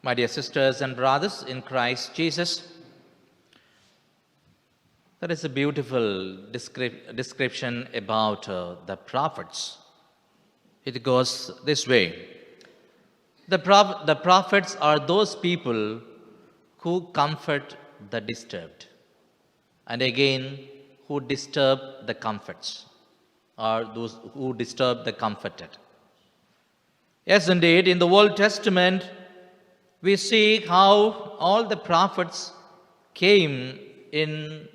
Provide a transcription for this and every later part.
My dear sisters and brothers in Christ Jesus, there is a beautiful description about the prophets. It goes this way. The prophets are those people who comfort the disturbed, and again, who disturb the comforts, or those who disturb the comforted. Yes, indeed, in the Old Testament, we see how all the prophets came in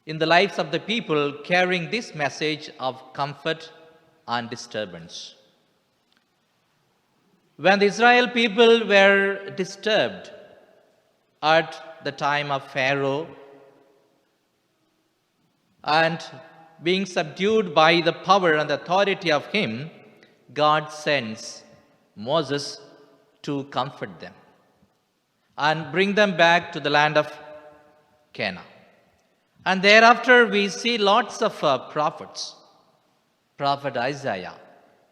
the lives of the people carrying this message of comfort and disturbance. When the Israel people were disturbed at the time of Pharaoh and being subdued by the power and authority of him, God sends Moses to comfort them and bring them back to the land of Canaan. And thereafter we see lots of prophets. Prophet Isaiah,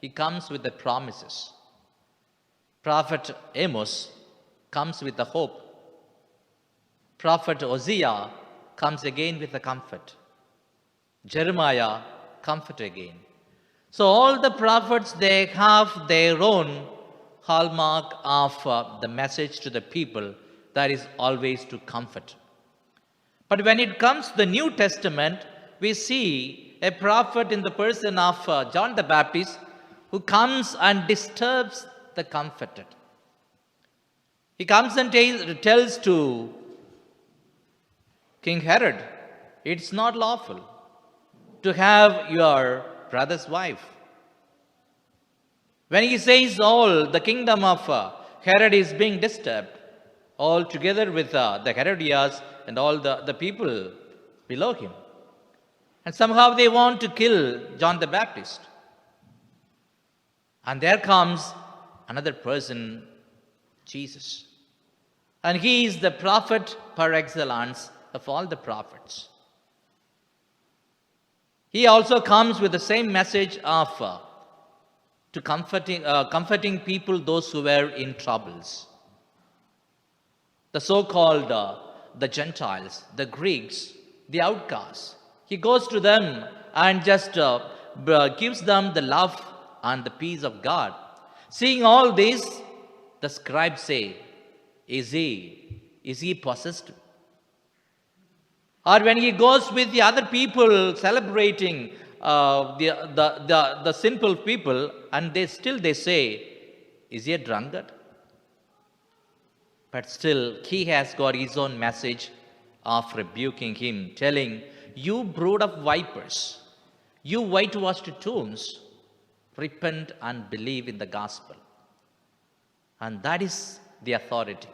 he comes with the promises. Prophet Amos comes with the hope. Prophet Hosea comes again with the comfort. Jeremiah, comfort again. So all the prophets, they have their own hallmark of the message to the people, that is always to comfort. But when it comes to the New Testament, we see a prophet in the person of John the Baptist who comes and disturbs the comforted. He comes and tells to King Herod, it's not lawful to have your brother's wife. When he says all the kingdom of Herod is being disturbed, all together with the Herodias and all the people below him. And somehow they want to kill John the Baptist. And there comes another person, Jesus. And he is the prophet par excellence of all the prophets. He also comes with the same message of to comforting people, those who were in troubles. The so-called the Gentiles, the Greeks, the outcasts. He goes to them and just gives them the love and the peace of God. Seeing all this, the scribes say, is he possessed? Or when he goes with the other people celebrating the sinful people, and they say, is he a drunkard? But still, he has got his own message of rebuking him, telling, you brood of vipers, you whitewashed tombs, repent and believe in the gospel. And that is the authority.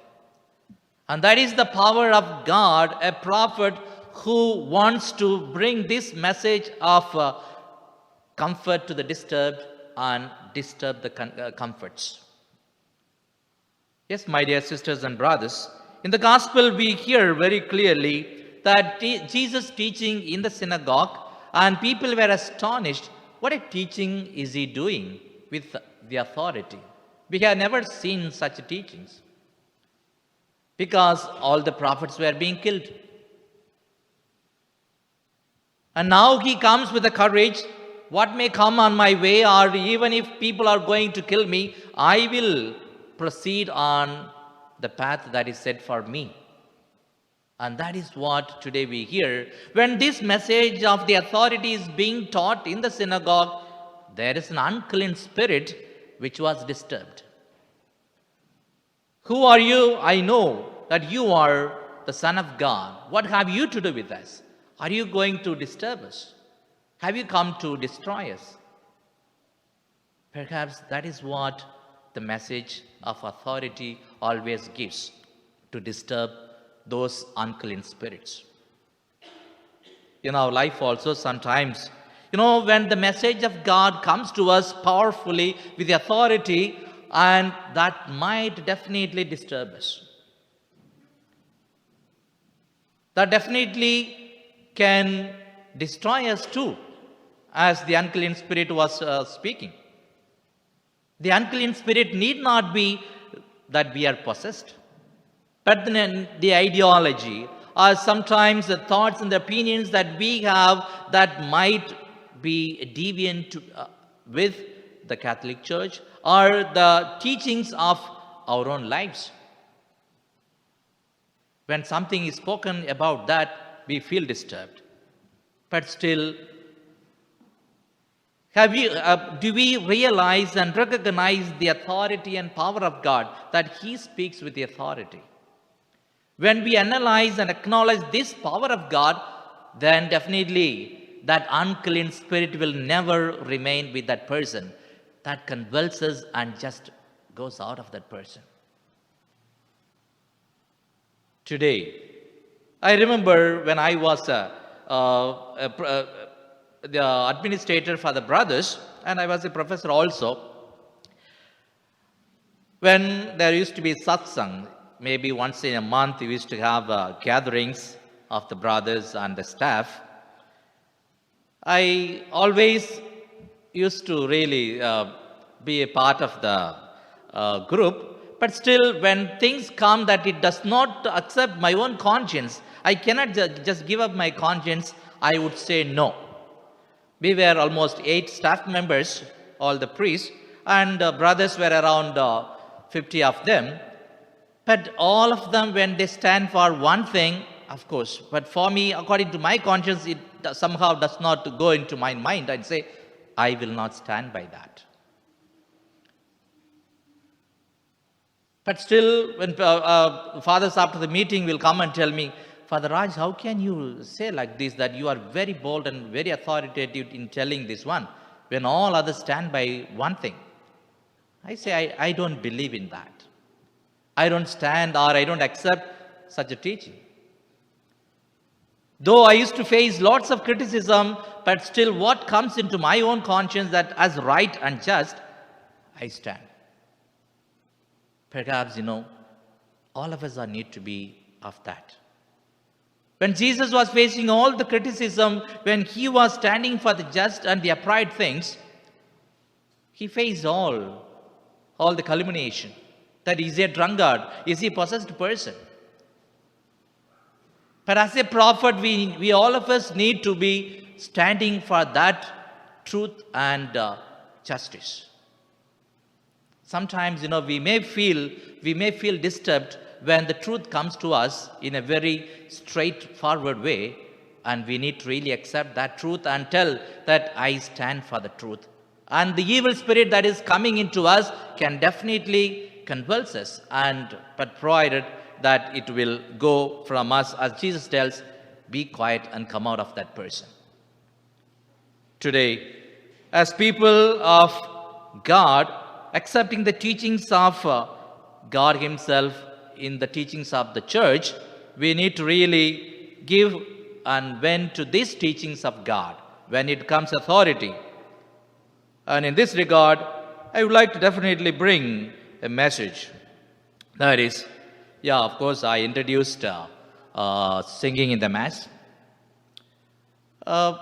And that is the power of God, a prophet who wants to bring this message of comfort to the disturbed and disturb the comforts. Yes, my dear sisters and brothers, in the gospel we hear very clearly that Jesus teaching in the synagogue, and people were astonished. What a teaching is he doing with the authority? We have never seen such teachings, because all the prophets were being killed. And now he comes with the courage, what may come on my way, or even if people are going to kill me, I will proceed on the path that is set for me. And that is what today we hear. When this message of the authority is being taught in the synagogue, there is an unclean spirit which was disturbed. Who are you? I know that you are the Son of God. What have you to do with us? Are you going to disturb us? Have you come to destroy us? Perhaps that is what the message of authority always gives, to disturb those unclean spirits. In our life also sometimes, when the message of God comes to us powerfully with the authority, and that might definitely disturb us. That definitely can destroy us too, as the unclean spirit was speaking. The unclean spirit need not be that we are possessed. But then the ideology or sometimes the thoughts and the opinions that we have that might be deviant with the Catholic Church or the teachings of our own lives. When something is spoken about that, we feel disturbed. But still, do we realize and recognize the authority and power of God, that He speaks with the authority? When we analyze and acknowledge this power of God, then definitely that unclean spirit will never remain with that person. That convulses and just goes out of that person. Today, I remember when I was the administrator for the brothers, and I was a professor also, when there used to be satsang, maybe once in a month we used to have gatherings of the brothers and the staff. I always used to really be a part of the group, but still when things come that it does not accept my own conscience, I cannot just give up my conscience, I would say no. We were almost 8 staff members, all the priests, and brothers were around 50 of them. But all of them, when they stand for one thing, of course, but for me, according to my conscience, it somehow does not go into my mind. I'd say, I will not stand by that. But still, when fathers after the meeting will come and tell me, Father Raj, how can you say like this, that you are very bold and very authoritative in telling this one, when all others stand by one thing? I say, I don't believe in that. I don't stand or I don't accept such a teaching. Though I used to face lots of criticism, but still what comes into my own conscience that as right and just, I stand. Perhaps, all of us need to be of that. When Jesus was facing all the criticism, when He was standing for the just and the upright things, He faced all the culmination. That is he a drunkard? Is he a possessed person? But as a prophet, we all of us need to be standing for that truth and justice. Sometimes, we may feel disturbed when the truth comes to us in a very straightforward way, and we need to really accept that truth and tell that I stand for the truth. And the evil spirit that is coming into us can definitely convulse us, but provided that it will go from us, as Jesus tells, be quiet and come out of that person. Today, as people of God, accepting the teachings of God Himself in the teachings of the church, we need to really give and vent to these teachings of God when it comes authority. And in this regard, I would like to definitely bring a message. That is, of course, I introduced singing in the Mass. I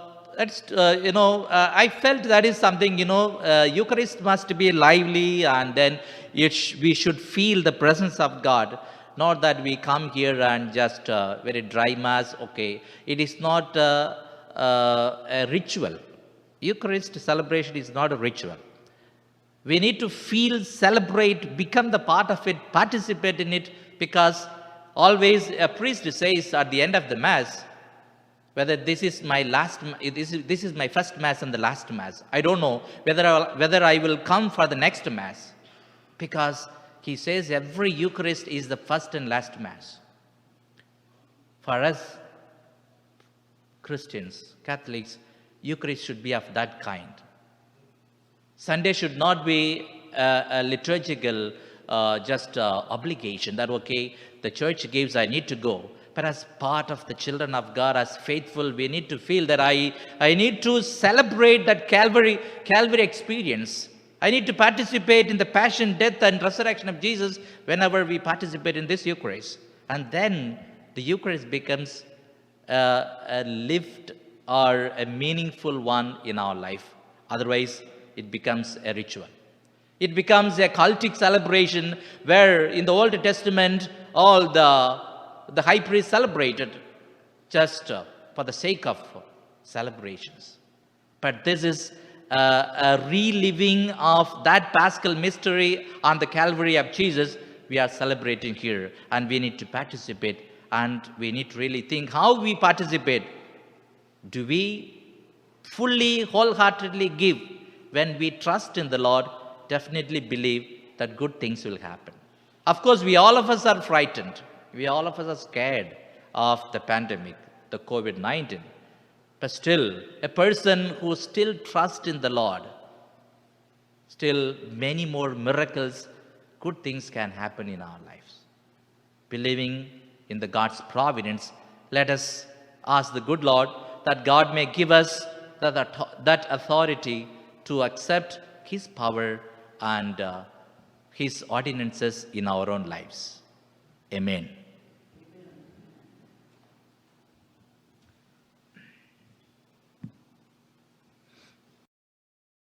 felt that is something, Eucharist must be lively, and then we should feel the presence of God. Not that we come here and just very dry Mass, okay. It is not a ritual. Eucharist celebration is not a ritual. We need to feel, celebrate, become the part of it, participate in it, because always a priest says at the end of the Mass, whether this is my this is my first Mass and the last Mass. I don't know whether I will come for the next Mass, because he says every Eucharist is the first and last Mass. For us, Christians, Catholics, Eucharist should be of that kind. Sunday should not be a liturgical obligation that, okay, the church gives, I need to go. But as part of the children of God, as faithful, we need to feel that I need to celebrate that Calvary experience. I need to participate in the passion, death, and resurrection of Jesus whenever we participate in this Eucharist. And then the Eucharist becomes a lift or a meaningful one in our life. Otherwise, it becomes a ritual. It becomes a cultic celebration where in the Old Testament all the high priest celebrated just for the sake of celebrations. But this is a reliving of that Paschal mystery on the Calvary of Jesus we are celebrating here. And we need to participate, and we need to really think how we participate. Do we fully, wholeheartedly give? When we trust in the Lord, definitely believe that good things will happen. Of course, we all of us are frightened. We all of us are scared of the pandemic, the COVID-19. But still, a person who still trusts in the Lord, still many more miracles, good things can happen in our lives. Believing in the God's providence, let us ask the good Lord that God may give us that authority to accept His power and His ordinances in our own lives. Amen.